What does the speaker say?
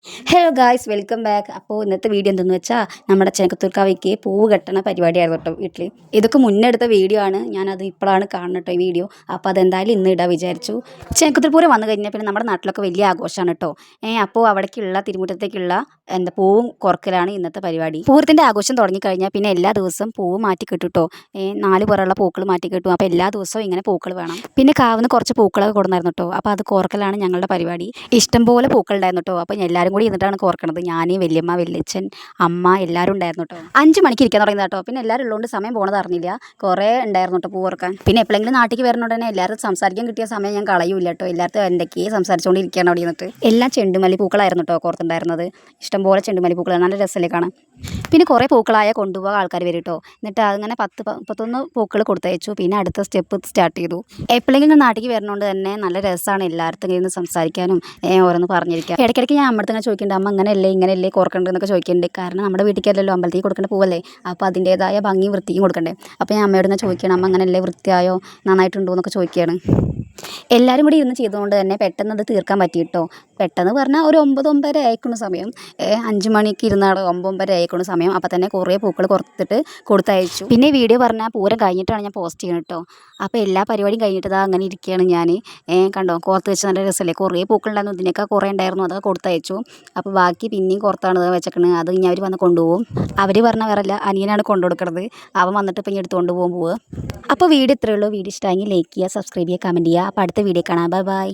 Hello guys, welcome back. അപ്പോൾ ഇന്നത്തെ video എന്തെന്ന് വെച്ചാൽ നമ്മുടെ ചെനക്കത്തൂർക്കാവിക്ക് പൂവ് കെട്ടണ പരിപാടിയായിരുന്നു കേട്ടോ വീട്ടിൽ. ഇതൊക്കെ മുന്നെടുത്ത വീഡിയോ ആണ്, ഞാനത് ഇപ്പോഴാണ് കാണുന്നത് കേട്ടോ ഈ വീഡിയോ. അപ്പോൾ അതെന്തായാലും ഇന്ന് ഇടാൻ വിചാരിച്ചു. ചെനക്കത്തൂർ പൂരം വന്നു കഴിഞ്ഞാൽ പിന്നെ നമ്മുടെ നാട്ടിലൊക്കെ വലിയ ആഘോഷമാണ് കേട്ടോ. അപ്പോൾ അവിടേക്കുള്ള തിരുമുറ്റത്തേക്കുള്ള പൂവും കുറക്കലാണ് ഇന്നത്തെ പരിപാടി. പൂരത്തിൻ്റെ ആഘോഷം തുടങ്ങിക്കഴിഞ്ഞാൽ പിന്നെ എല്ലാ ദിവസവും പൂവ് മാറ്റി കിട്ടും കേട്ടോ. 4 പുറമുള്ള പൂക്കൾ മാറ്റി കിട്ടും. അപ്പോൾ എല്ലാ ദിവസവും ഇങ്ങനെ പൂക്കൾ വേണം. പിന്നെ കാവുന്ന കുറച്ച് പൂക്കളൊക്കെ കൊടുന്നായിരുന്നു കേട്ടോ. അപ്പോൾ അത് കോർക്കലാണ് ഞങ്ങളുടെ പരിപാടി. ഇഷ്ടംപോലെ പൂക്കൾ ഉണ്ടായിരുന്നു കേട്ടോ. അപ്പോൾ എല്ലാവരും കൂടി ഇരുന്നിട്ടാണ് കോർക്കണത്. ഞാൻ, വല്യമ്മ, വല്യച്ഛൻ, അമ്മ എല്ലാവരും ഉണ്ടായിരുന്നു കേട്ടോ. 5 മണിക്ക് ഇരിക്കാൻ തുടങ്ങിയത് കേട്ടോ. പിന്നെ എല്ലാവരും ഉള്ളതുകൊണ്ട് സമയം പോണത് അറിഞ്ഞില്ല. കുറേ ഉണ്ടായിരുന്നു കേട്ടോ പൂ കോർക്കാൻ. പിന്നെ എപ്പോഴെങ്കിലും നാട്ടിലേക്ക് വരുന്നോണ്ട് തന്നെ എല്ലാവരും സംസാരിക്കാൻ കിട്ടിയ സമയം ഞാൻ കളയൂല കേട്ടോ. എല്ലാവർക്കും എന്തൊക്കെയും സംസാരിച്ചുകൊണ്ടിരിക്കുകയാണ് അവിടെ ഇരുന്നിട്ട്. എല്ലാം ചെണ്ടുമല്ലി പൂക്കളായിരുന്നു കേട്ടോ കോർത്തുണ്ടായിരുന്നത്. ഇഷ്ടംപോലെ ചെണ്ടുമല്ലി പൂക്കൾ, നല്ല രസമല്ലേ കാണാൻ. പിന്നെ കുറേ പൂക്കളായ കൊണ്ടുപോകാൻ ആൾക്കാർ വരും കേട്ടോ. എന്നിട്ട് അങ്ങനെ 10-31 പൂക്കൾ കൊടുത്തയച്ചു. പിന്നെ അടുത്ത സ്റ്റെപ്പ് സ്റ്റാർട്ട് ചെയ്തു. എപ്പോഴെങ്കിലും നാട്ടിലേക്ക് വരുന്നതുകൊണ്ട് തന്നെ നല്ല രസമാണ് എല്ലായിടത്തും ഇരുന്ന് സംസാരിക്കാനും ഓരോന്ന് പറഞ്ഞിരിക്കാം. ഇടയ്ക്കിടയ്ക്ക് ഞാൻ അമ്മടുത്ത് ഇങ്ങനെ ചോദിക്കുന്നുണ്ട്, അമ്മ ഇങ്ങനെയല്ലേ കോർക്കണ്ടെന്നൊക്കെ ചോദിക്കുന്നുണ്ട്. കാരണം നമ്മുടെ വീട്ടിലേക്കല്ലല്ലോ, അമ്പലത്തിൽ കൊടുക്കേണ്ട പൂവല്ലേ. അപ്പോൾ അതിൻ്റേതായ ഭംഗിയും വൃത്തിയും കൊടുക്കണ്ടേ. അപ്പോൾ ഞാൻ അമ്മയോട് ഇങ്ങനെ ചോദിക്കണം, അമ്മ അങ്ങനെയല്ലേ, വൃത്തിയായോ, നന്നായിട്ടുണ്ടോ എന്നൊക്കെ ചോദിക്കുകയാണ്. എല്ലാവരും കൂടി ഇരുന്ന് ചെയ്തുകൊണ്ട് തന്നെ പെട്ടെന്ന് അത് തീർക്കാൻ പറ്റി കേട്ടോ. പെട്ടെന്ന് പറഞ്ഞാൽ ഒരു 9-9:30 ആയിക്കുന്ന സമയം. 5 മണിക്ക് ഇരുന്നാണ് 9-9:30 ആയിക്കുന്ന സമയം. അപ്പോൾ തന്നെ കുറേ പൂക്കൾ കൊടുത്തിട്ട് കൊടുത്തയച്ചു. പിന്നെ ഈ വീഡിയോ പറഞ്ഞാൽ പൂരം കഴിഞ്ഞിട്ടാണ് ഞാൻ പോസ്റ്റ് ചെയ്യുന്നത് കേട്ടോ. അപ്പോൾ എല്ലാ പരിപാടിയും കഴിഞ്ഞിട്ട് അങ്ങനെ ഇരിക്കുകയാണ് ഞാൻ. കണ്ടോ, കോർത്ത് വെച്ച് നല്ല രസമല്ലേ. കുറേ പൂക്കളുണ്ടായിരുന്നു, ഇതിനൊക്കെ കുറേ ഉണ്ടായിരുന്നു, അതൊക്കെ കൊടുത്തയച്ചു. അപ്പോൾ ബാക്കി പിന്നെയും പുറത്താണ് വെച്ചേക്കണത്. അത് ഇനി അവർ വന്ന് കൊണ്ടുപോകും. അവർ പറഞ്ഞ വേറല്ല, അനിയനാണ് കൊണ്ടുകൊടുക്കുന്നത്. അവൻ വന്നിട്ട് ഇപ്പം ഇനി എടുത്തുകൊണ്ട് പോവുക. അപ്പോൾ വീഡിയോ ഇത്രയേ ഉള്ളൂ. വീഡിയോ ഇഷ്ടമെങ്കിൽ ലൈക്ക് ചെയ്യുക, സബ്സ്ക്രൈബ് ചെയ്യുക, കമൻറ്റ് ചെയ്യുക. അപ്പോൾ അടുത്ത വീഡിയോ കാണാം. Bye bye.